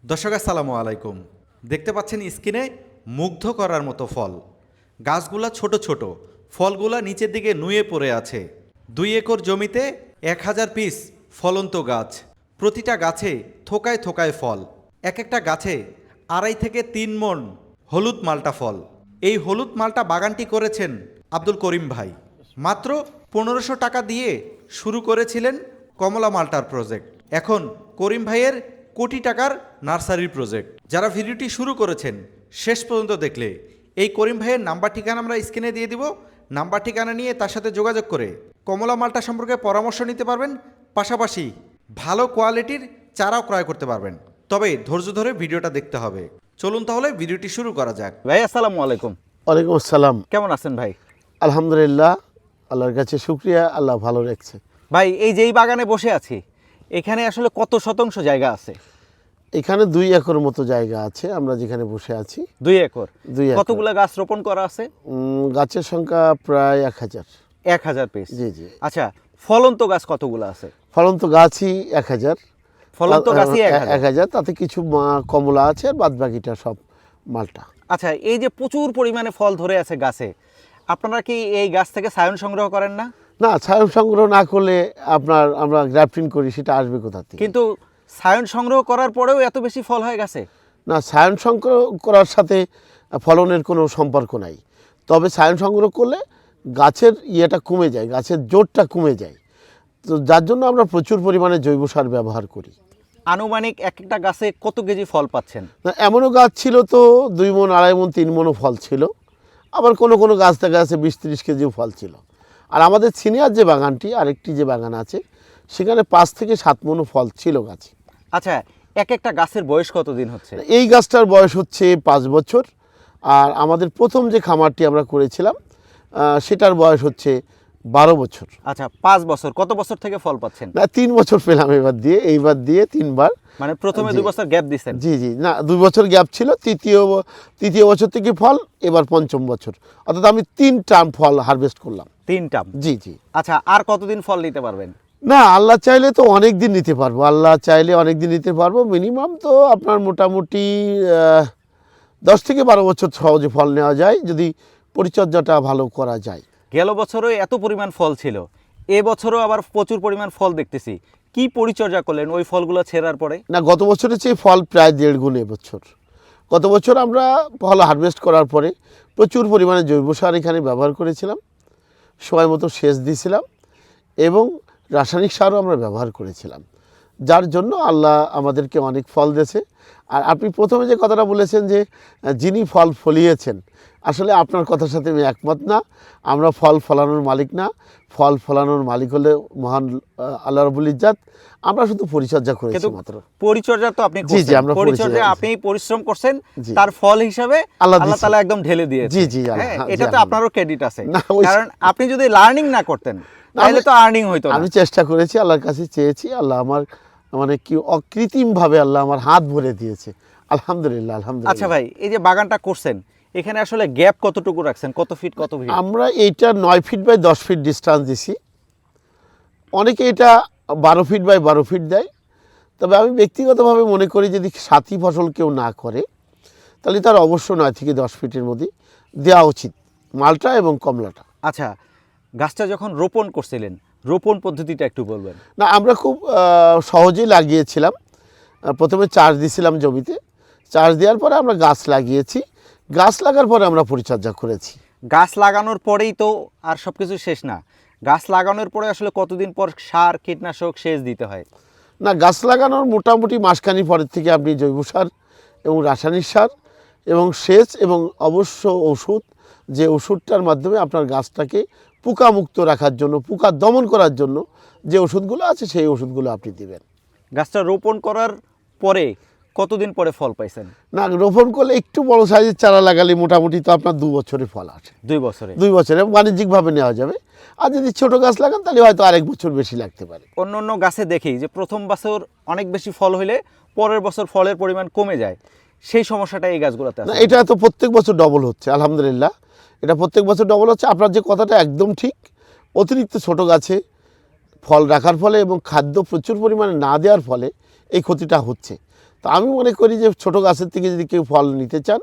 দর্শক আসসালামু আলাইকুম। দেখতে পাচ্ছেন স্ক্রিনে মুগ্ধ করার মতো ফল। গাছগুলা ছোট ছোট, ফলগুলা নিচের দিকে নুয়ে পড়ে আছে। 2 একর জমিতে 1000 পিস ফলন্ত গাছ। প্রতিটা গাছে থোকায় থোকায় ফল। এক একটা গাছে 2.5 থেকে 3 মণ হলুদ মালটা ফল। এই হলুদ মালটা বাগানটি করেছেন আব্দুল করিম ভাই। মাত্র 1500 টাকা দিয়ে শুরু করেছিলেন কমলা মালটার প্রজেক্ট। এখন করিম ভাইয়ের কোটি টাকার নার্সারির প্রজেক্ট। যারা ভিডিওটি শুরু করেছেন শেষ পর্যন্ত দেখলে এই করিম ভাইয়ের নাম্বার ঠিকানা আমরা স্ক্রিনে দিয়ে দিব। নাম্বার ঠিকানা নিয়ে তার সাথে যোগাযোগ করে কমলা মালটা সম্পর্কে পরামর্শ নিতে পারবেন, পাশাপাশি ভালো কোয়ালিটির চারাও ক্রয় করতে পারবেন। তবে ধৈর্য ধরে ভিডিওটা দেখতে হবে। চলুন তাহলে ভিডিওটি শুরু করা যাক। ভাই আসসালামু আলাইকুম। ওয়ালাইকুম আসসালাম। কেমন আছেন ভাই? আলহামদুলিল্লাহ, আল্লাহর কাছে শুকরিয়া, আল্লাহ ভালো রাখছে। ভাই এই যে এই বাগানে বসে আছি, এখানে আসলে কত শতাংশ জায়গা আছে? এখানে 2 একর মতো জায়গা আছে, আমরা যেখানে বসে আছি। 2 একর। 2 একর। কতগুলা গাছ রোপণ করা আছে? গাছের সংখ্যা প্রায় 1000। 1000 পিস। জি জি। আচ্ছা, ফলন্ত গাছ কতগুলো আছে? ফলন্ত গাছই 1000। ফলন্ত গাছই 1000। 1000, তাতে কিছু কমলা আছে আর বাদ বাকিটা সব মালটা। আচ্ছা, এই যে প্রচুর পরিমাণে ফল ধরে আছে গাছে, আপনারা কি এই গাছ থেকে সায়ন সংগ্রহ করেন না? না, ছায়া সংগ্রহ না করলে আমরা গ্রাফটিং করি, সেটা আসবে কোথা থেকে? কিন্তু সায়ন সংগ্রহ করার পরেও এত বেশি ফল হয় গাছে? না, ছায়া সংগ্রহ করার সাথে ফলনের কোনো সম্পর্ক নাই। তবে ছায়া সংগ্রহ করলে গাছের ইয়েটা কমে যায়, গাছের জোরটা কমে যায়। তো যার জন্য আমরা প্রচুর পরিমাণে জৈব সার ব্যবহার করি। আনুমানিক এক একটা গাছে কত কেজি ফল পাচ্ছেন? না, এমনও গাছ ছিল তো 2 মণ, 2.5 মণ, 3 মণও ফল ছিল। আবার কোনো কোনো গাছ দেখা গেছে 20-30 কেজিও ফল ছিল। আর আমাদের সিনিয়র যে বাগানটি, আরেকটি যে বাগান আছে, সেখানে 5 থেকে 7 মণও ফল ছিল গাছে। আচ্ছা, এক একটা গাছের বয়স কতদিন হচ্ছে? এই গাছটার বয়স হচ্ছে 5 বছর। আর আমাদের প্রথম যে খামারটি আমরা করেছিলাম সেটার বয়স হচ্ছে 12 বছর। আচ্ছা, 5 বছর। কত বছর থেকে ফল পাচ্ছেন? না, 3 বছর পেলাম এইবার দিয়ে 3বার। মানে প্রথমে 2 বছর গ্যাপ দিচ্ছেন? জি জি, না 2 বছর গ্যাপ ছিল। তৃতীয় বছর থেকে ফল, এবার 5ম বছর, অর্থাৎ আমি 3 টার্ম ফল হারভেস্ট করলাম। 3 টার্ম? জি জি। আচ্ছা, আর কতদিন ফল নিতে পারবেন? না, আল্লাহ চাইলে তো অনেক দিন নিতে পারবো, আল্লাহ চাইলে অনেক দিন নিতে পারবো। মিনিমাম তো আপনার মোটামুটি 10 থেকে 12 বছর সহজে ফল নেওয়া যায়, যদি পরিচর্যাটা ভালো করা যায়। গেল বছরও এত পরিমাণ ফল ছিল, এ বছরও আবার প্রচুর পরিমাণ ফল দেখতেছি। কি পরিচর্যা করলেন ওই ফলগুলো ছেঁড়ার পরে? না, গত বছরের চেয়ে ফল প্রায় 1.5 গুণ এবছর। গত বছর আমরা ফল হারভেস্ট করার পরে প্রচুর পরিমাণে জৈব সার এখানে ব্যবহার করেছিলাম, সময় মতো সেচ দিয়েছিলাম, এবং রাসায়নিক সারও আমরা ব্যবহার করেছিলাম, যার জন্য আল্লাহ আমাদেরকে অনেক ফল দিয়েছে। আর আপনি প্রথমে যে কথাটা বলেছেন যে যিনি ফল ফলিয়েছেন, আসলে আপনার কথার সাথে আমি একমত না। আমরা ফল ফলানোর মালিক না, ফল ফলানোর মালিক হলে মহান আল্লাহ রাব্বুল ইজ্জাত। আমরা শুধু পরিচর্যা করেছি মাত্র। পরিচর্যা তো আপনি জি, করছেন, আমরা পরিচর্যা আপনি পরিশ্রম করছেন, জি। তার ফল হিসাবে আল্লাহ আল্লাহ তাআলা একদম ঢেলে দিয়েছে। জি, জি, হ্যাঁ, জি, এটাতে আলহামদুলিল্লাহ। আপনারও ক্রেডিট আছে। না, কারণ আপনি যদি লার্নিং না করতেন তাহলে তো আর্নিং হইতো না। আমি চেষ্টা করেছি, আল্লাহর কাছে চেয়েছি, আল্লাহ আমার মানে কি অকৃত্রিমভাবে আল্লাহ আমার হাত ভরে দিয়েছে। আলহামদুলিল্লাহ, আলহামদুলিল্লাহ। আচ্ছা ভাই, এই যে বাগানটা করছেন, এখানে আসলে গ্যাপ কতটুকু রাখছেন? কত ফিট কত ফিট? আমরা এইটা 9 ফিট বাই 10 ফিট ডিস্টেন্স দিছি। অনেকে এটা 12 ফিট বাই 12 ফিট দেয়। তবে আমি ব্যক্তিগতভাবে মনে করি, যদি সাথী ফসল কেউ না করে, তাহলে তার অবশ্য 9 থেকে 10 ফিটের মধ্যে দেওয়া উচিত, মালটা এবং কমলাটা। আচ্ছা, গাছটা যখন রোপণ করছিলেন, রোপণ পদ্ধতিটা একটু বলবেন? না, আমরা খুব সহজেই লাগিয়েছিলাম। প্রথমে চাষ দিয়েছিলাম জমিতে, চাষ দেওয়ার পরে আমরা গাছ লাগিয়েছি। গাছ লাগার পরে আমরা পরিচর্যা করেছি। গাছ লাগানোর পরেই তো আর সব কিছু শেষ না। গাছ লাগানোর পরে আসলে কতদিন পর সার, কীটনাশক, সেচ দিতে হয়? না, গাছ লাগানোর মোটামুটি মাসখানি পরের থেকে আপনি জৈব সার এবং রাসায়নিক সার এবং সেচ এবং অবশ্য ওষুধ, যে ওষুধটার মাধ্যমে আপনার গাছটাকে পোকামুক্ত রাখার জন্য, পোকা দমন করার জন্য যে ওষুধগুলো আছে, সেই ওষুধগুলো আপনি দিবেন। গাছটা রোপণ করার পরে কতদিন পরে ফল পাইছেন? না, রোপণ করলে একটু বড় সাইজের চারা লাগালে মোটামুটি তো আপনার 2 বছরে ফল আসে। 2 বছরে? 2 বছরে বাণিজ্যিকভাবে নেওয়া যাবে। আর যদি ছোট গাছ লাগান তাহলে হয়তো আরেক বছর বেশি লাগতে পারে। অন্য অন্য গাছে দেখি যে প্রথম বছর অনেক বেশি ফল হইলে পরের বছর ফলের পরিমাণ কমে যায়, সেই সমস্যাটা এই গাছগুলোতে না, আছে? এটা তো প্রত্যেক বছর ডবল হচ্ছে, আলহামদুলিল্লাহ। এটা প্রত্যেক বছর ডবল হচ্ছে। আপনার যে কথাটা একদম ঠিক। অতিরিক্ত ছোট গাছে ফল রাখার ফলে এবং খাদ্য প্রচুর পরিমাণে না দেওয়ার ফলে এই ক্ষতিটা হচ্ছে। তো আমি মনে করি যে ছোট গাছের থেকে যদি কেউ ফল নিতে চান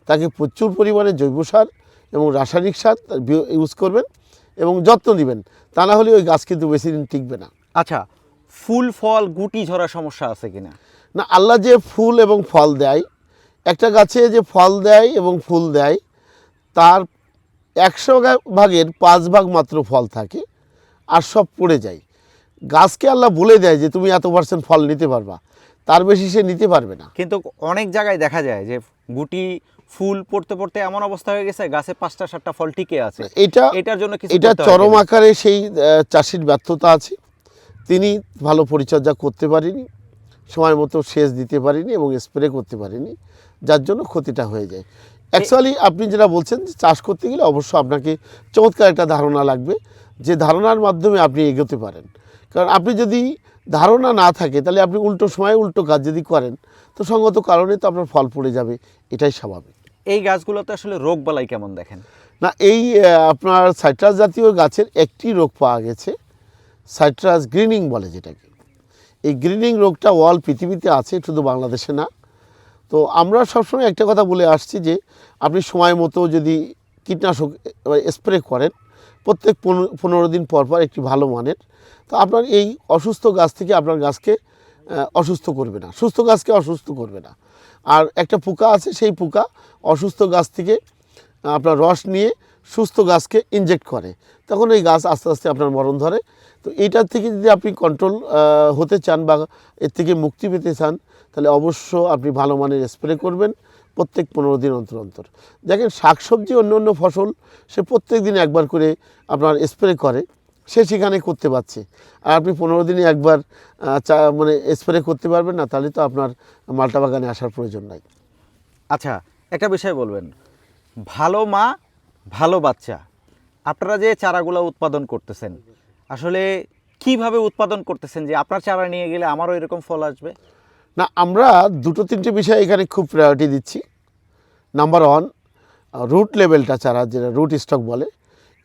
তাকে প্রচুর পরিমাণে জৈব সার এবং রাসায়নিক সার ইউজ করবেন এবং যত্ন নেবেন, তা না হলে ওই গাছ কিন্তু বেশি দিন টিকবে না। আচ্ছা, ফুল ফল গুটি ঝরা সমস্যা আছে কিনা? না, আল্লাহ যে ফুল এবং ফল দেয়, একটা গাছে যে ফল দেয় এবং ফুল দেয় তার 100 ভাগের 5 ভাগ মাত্র ফল থাকে, আর সব পড়ে যায়। গাছকে আল্লাহ বলে দেয় যে তুমি এত% ফল নিতে পারবা, তার বেশি সে নিতে পারবে না। কিন্তু অনেক জায়গায় দেখা যায় যে গুটি ফুল পড়তে পড়তে এমন অবস্থা হয়ে গেছে গাছে 5টা 7টা ফল টিকে আছে। এটার জন্য কিছু এটা করতে হয় চরম কিনা? আকারে সেই চাষির ব্যর্থতা আছে, তিনি ভালো পরিচর্যা করতে পারেনি, সময় মতো সেচ দিতে পারেনি এবং স্প্রে করতে পারেনি, যার জন্য ক্ষতিটা হয়ে যায়। অ্যাকচুয়ালি আপনি যেটা বলছেন যে চাষ করতে গেলে অবশ্য আপনাকে চমৎকার একটা ধারণা লাগবে, যে ধারণার মাধ্যমে আপনি এগোতে পারেন। কারণ আপনি যদি ধারণা না থাকে তাহলে আপনি উল্টো সময়ে উল্টো কাজ যদি করেন তো সঙ্গত কারণে তো আপনার ফল পড়ে যাবে, এটাই স্বাভাবিক। এই গাছগুলোতে আসলে রোগ বালাই কেমন দেখেন? না, এই আপনার সাইট্রাস জাতীয় গাছের একটি রোগ পাওয়া গেছে, সাইট্রাস গ্রিনিং বলে যেটাকে। এই গ্রিনিং রোগটা অল পৃথিবীতে আছে, শুধু বাংলাদেশে না। তো আমরা সবসময় একটা কথা বলে আসছি যে আপনি সময় মতো যদি কীটনাশক স্প্রে করেন প্রত্যেক 15 দিন পর পর একটি ভালো মানের, তো আপনার এই অসুস্থ গাছ থেকে আপনার গাছকে অসুস্থ করবে না, সুস্থ গাছকে অসুস্থ করবে না। আর একটা পোকা আছে, সেই পোকা অসুস্থ গাছ থেকে আপনার রস নিয়ে সুস্থ গাছকে ইনজেক্ট করে, তখন এই গাছ আস্তে আস্তে আপনার মরণ ধরে। তো এইটার থেকে যদি আপনি কন্ট্রোল হতে চান বা এর থেকে মুক্তি পেতে চান তাহলে অবশ্য আপনি ভালো মানের স্প্রে করবেন প্রত্যেক 15 দিন অন্তর অন্তর। দেখেন শাকসবজি অন্য অন্য ফসল সে প্রত্যেক দিন একবার করে আপনার স্প্রে করে, সে সেখানে করতে পারছে, আর আপনি 15 দিনে একবার মানে স্প্রে করতে পারবেন না, তাহলে তো আপনার মালটা বাগানে আসার প্রয়োজন নাই। আচ্ছা, একটা বিষয় বলবেন, ভালো মা ভালো বাচ্চা, আপনারা যে চারাগুলো উৎপাদন করতেছেন আসলে কিভাবে উৎপাদন করতেছেন যে আপনার চারা নিয়ে গেলে আমারও এরকম ফল আসবে? না, আমরা 2-3টে বিষয় এখানে খুব প্রায়োরিটি দিচ্ছি। নাম্বার 1, রুট লেভেলটা চারা, যেটা রুট স্টক বলে,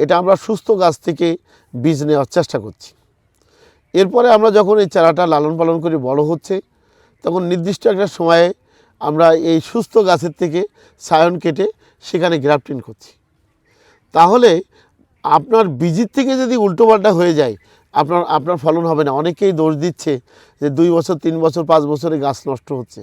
এটা আমরা সুস্থ গাছ থেকে বীজ নেওয়ার চেষ্টা করছি। এরপরে আমরা যখন এই চারাটা লালন পালন করে বড় হচ্ছে তখন নির্দিষ্ট একটা সময়ে আমরা এই সুস্থ গাছের থেকে সায়ন কেটে সেখানে গ্রাফটিং করছি। তাহলে আপনার বীজের থেকে যদি উল্টোপাল্টা হয়ে যায় আপনার ফলন হবে না। অনেকেই দোষ দিচ্ছে যে 2 বছর 3 বছর 5 বছরে গাছ নষ্ট হচ্ছে।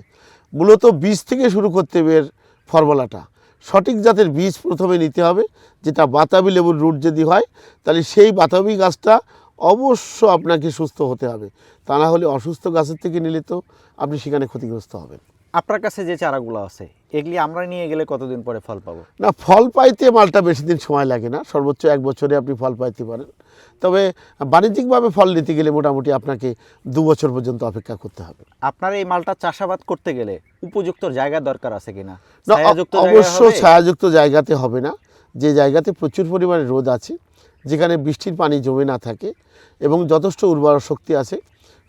মূলত বীজ থেকে শুরু করতে হবে এর ফর্মুলাটা। সঠিক জাতের বীজ প্রথমে নিতে হবে, যেটা বাতাবি লেবুর রুট যদি হয় তাহলে সেই বাতাবি গাছটা অবশ্য আপনাকে সুস্থ হতে হবে, তা না হলে অসুস্থ গাছের থেকে নিলে তো আপনি সেখানে ক্ষতিগ্রস্ত হবেন। আপনার কাছে যে চারাগুলো আছে এগুলি আমরা নিয়ে গেলে কতদিন পরে ফল পাবো? না, ফল পাইতে মালটা বেশি দিন সময় লাগে না, সর্বোচ্চ 1 বছরে আপনি ফল পাইতে পারেন। তবে বাণিজ্যিকভাবে ফল নিতে গেলে মোটামুটি আপনাকে 2 বছর পর্যন্ত অপেক্ষা করতে হবে। আপনার এই মালটা চাষাবাদ করতে গেলে উপযুক্ত জায়গা দরকার আছে কিনা? না, ছায়াযুক্ত জায়গা অবশ্য হবে? ছায়াযুক্ত জায়গাতে হবে না, যে জায়গাতে প্রচুর পরিমাণে রোদ আছে, যেখানে বৃষ্টির পানি জমে না থাকে এবং যথেষ্ট উর্বর শক্তি আছে,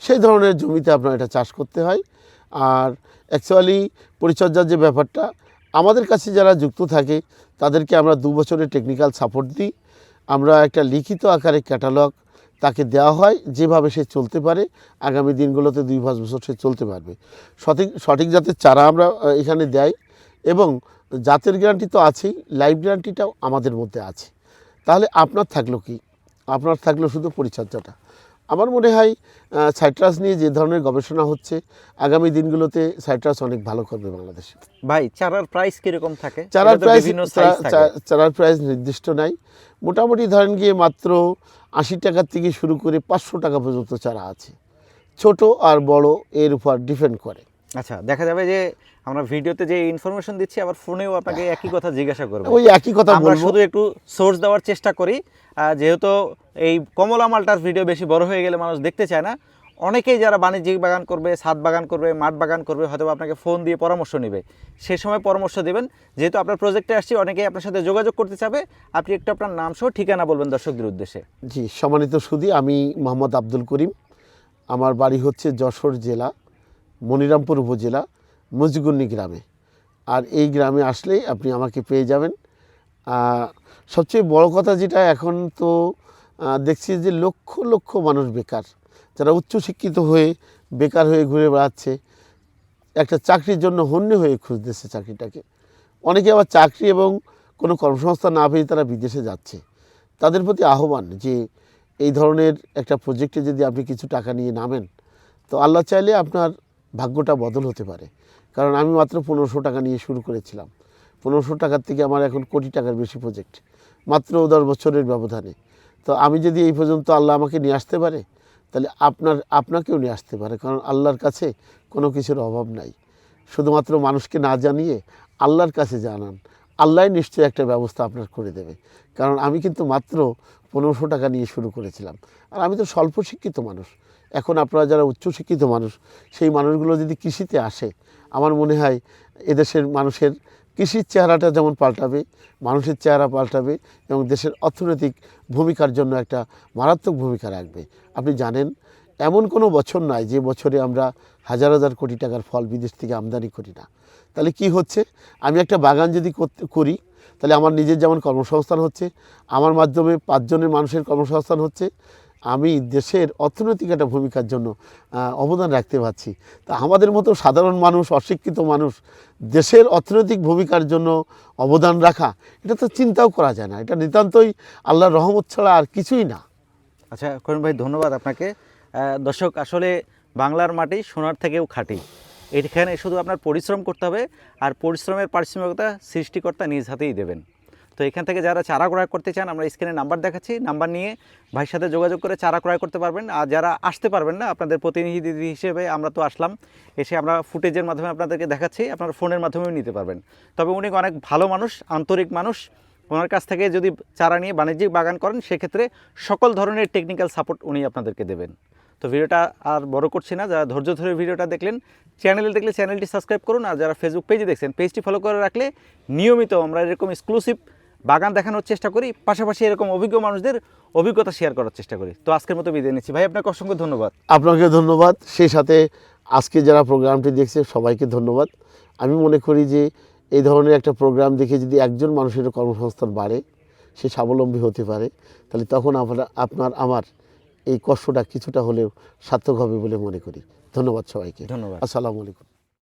সেই ধরনের জমিতে আপনার এটা চাষ করতে হয়। আর অ্যাকচুয়ালি পরিচর্যার যে ব্যাপারটা, আমাদের কাছে যারা যুক্ত থাকে তাদেরকে আমরা 2 বছরের টেকনিক্যাল সাপোর্ট দিই। আমরা একটা লিখিত আকারে ক্যাটালগ তাকে দেওয়া হয়, যেভাবে সে চলতে পারে আগামী দিনগুলোতে 2-5 বছর সে চলতে পারবে। সঠিক জাতের চারা আমরা এখানে দেয় এবং জাতের গ্যারান্টি তো আছেই, লাইফ গ্যারান্টিটাও আমাদের মধ্যে আছে। তাহলে আপনার থাকলো কি? আপনার থাকলো শুধু পরিচর্যাটা। আমার মনে হয় সাইট্রাস নিয়ে যে ধরনের গবেষণা হচ্ছে আগামী দিনগুলোতে সাইট্রাস অনেক ভালো করবে বাংলাদেশে। ভাই, চারার প্রাইস কিরকম থাকে? চারার এটা তো প্রাইস বিভিন্ন size থাকে। চারার প্রাইস নির্দিষ্ট নাই, মোটামুটি ধরেন গিয়ে মাত্র 80 টাকা থেকে শুরু করে 500 টাকা পর্যন্ত চারা আছে, ছোট আর বড় এর উপর ডিপেন্ড করে। আচ্ছা, দেখা যাবে যে আমরা ভিডিওতে যে ইনফরমেশন দিচ্ছি আবার ফোনেও আপনাকে একই কথা জিজ্ঞাসা করব। ওই একই কথা আমরা বলবো। শুধু একটু সোর্স দেওয়ার চেষ্টা করি, যেহেতু এই কমলা মালটার ভিডিও বেশি বড় হয়ে গেলে মানুষ দেখতে চায় না। অনেকেই যারা বাণিজ্যিক বাগান করবে, ছাদ বাগান করবে, মাঠ বাগান করবে, হয়তো আপনাকে ফোন দিয়ে পরামর্শ নেবে, সে সময় পরামর্শ দেবেন। যেহেতু আপনার প্রজেক্টে আসছি, অনেকেই আপনার সাথে যোগাযোগ করতে চাবে, আপনি একটু আপনার নাম সহ ঠিকানা বলবেন দর্শকদের উদ্দেশ্যে। জি, সম্মানিত সুধী, আমি মোহাম্মদ আব্দুল করিম, আমার বাড়ি হচ্ছে যশোর জেলা মনিরামপুর উপজেলা মজিগুন্নি গ্রামে। আর এই গ্রামে আসলেই আপনি আমাকে পেয়ে যাবেন। সবচেয়ে বড় কথা যেটা, এখন তো দেখছি যে লক্ষ লক্ষ মানুষ বেকার, যারা উচ্চশিক্ষিত হয়ে বেকার হয়ে ঘুরে বেড়াচ্ছে, একটা চাকরির জন্য হন্যে হয়ে খুঁজতেছে চাকরিটাকে। অনেকে আবার চাকরি এবং কোনো কর্মসংস্থান না পেয়ে তারা বিদেশে যাচ্ছে। তাদের প্রতি আহ্বান যে এই ধরনের একটা প্রজেক্টে যদি আপনি কিছু টাকা নিয়ে নামেন, তো আল্লাহ চাইলে আপনার ভাগ্যটা বদল হতে পারে। কারণ আমি মাত্র 1500 টাকা নিয়ে শুরু করেছিলাম। 1500 টাকার থেকে আমার এখন কোটি টাকার বেশি প্রজেক্ট, মাত্র 10 বছরের ব্যবধানে। তো আমি যদি এই পর্যন্ত আল্লাহ আমাকে নিয়ে আসতে পারে, তাহলে আপনাকেও নিয়ে আসতে পারে। কারণ আল্লাহর কাছে কোনো কিছুর অভাব নাই। শুধুমাত্র মানুষকে না জানিয়ে আল্লাহর কাছে জানান, আল্লাহ নিশ্চয়ই একটা ব্যবস্থা আপনার করে দেবে। কারণ আমি কিন্তু মাত্র 1500 টাকা নিয়ে শুরু করেছিলাম, আর আমি তো স্বল্প শিক্ষিত মানুষ। এখন আপনারা যারা উচ্চশিক্ষিত মানুষ, সেই মানুষগুলো যদি কৃষিতে আসে, আমার মনে হয় এদেশের মানুষের কৃষির চেহারাটা যেমন পাল্টাবে, মানুষের চেহারা পাল্টাবে এবং দেশের অর্থনৈতিক ভূমিকার জন্য একটা মারাত্মক ভূমিকা রাখবে। আপনি জানেন, এমন কোনো বছর নাই যে বছরে আমরা হাজার হাজার কোটি টাকার ফল বিদেশ থেকে আমদানি করি না। তাহলে কি হচ্ছে, আমি একটা বাগান যদি করি, তাহলে আমার নিজের যেমন কর্মসংস্থান হচ্ছে, আমার মাধ্যমে 5 জনের মানুষের কর্মসংস্থান হচ্ছে, আমি দেশের অর্থনৈতিক একটা ভূমিকার জন্য অবদান রাখতে পারছি। তা আমাদের মতো সাধারণ মানুষ, অশিক্ষিত মানুষ দেশের অর্থনৈতিক ভূমিকার জন্য অবদান রাখা, এটা তো চিন্তাও করা যায় না। এটা নিতান্তই আল্লাহর রহমত ছাড়া আর কিছুই না। আচ্ছা করিম ভাই, ধন্যবাদ আপনাকে। দর্শক, আসলে বাংলার মাটি সোনার থেকেও খাঁটি। এখানে শুধু আপনার পরিশ্রম করতে হবে, আর পরিশ্রমের পারিশ্রমিকতা সৃষ্টিকর্তা নিজ হাতেই দেবেন। তো এখান থেকে যারা চারা ক্রয় করতে চান, আমরা স্ক্রিনে নাম্বার দেখাচ্ছি, নাম্বার নিয়ে ভাইয়ের সাথে যোগাযোগ করে চারা ক্রয় করতে পারবেন। আর যারা আসতে পারবেন না, আপনাদের প্রতিনিধি হিসেবে আমরা তো আসলাম, এসে আমরা ফুটেজের মাধ্যমে আপনাদেরকে দেখাচ্ছি, আপনারা ফোনের মাধ্যমেও নিতে পারবেন। তবে উনি অনেক ভালো মানুষ, আন্তরিক মানুষ। ওনার কাছ থেকে যদি চারা নিয়ে বাণিজ্যিক বাগান করেন, সেক্ষেত্রে সকল ধরনের টেকনিক্যাল সাপোর্ট উনি আপনাদেরকে দেবেন। তো ভিডিওটা আর বড় করছি না, যারা ধৈর্য ধরে ভিডিওটা দেখলেন, চ্যানেলে দেখলে চ্যানেলটি সাবস্ক্রাইব করুন। আর যারা ফেসবুক পেজে দেখছেন, পেজটি ফলো করে রাখলে নিয়মিত আমরা এরকম এক্সক্লুসিভ বাগান দেখানোর চেষ্টা করি, পাশাপাশি এরকম অভিজ্ঞ মানুষদের অভিজ্ঞতা শেয়ার করার চেষ্টা করি। তো আজকের মতো বিদায় নিচ্ছি ভাই, আপনাকে অসংখ্য ধন্যবাদ। আপনাকে ধন্যবাদ, সেই সাথে আজকে যারা প্রোগ্রামটি দেখছে সবাইকে ধন্যবাদ। আমি মনে করি যে এই ধরনের একটা প্রোগ্রাম দেখে যদি একজন মানুষের কর্মসংস্থান বাড়ে, সে স্বাবলম্বী হতে পারে, তাহলে তখন আমার এই কষ্টটা কিছুটা হলেও সার্থক হবে বলে মনে করি। ধন্যবাদ সবাইকে। ধন্যবাদ। আসসালামু আলাইকুম।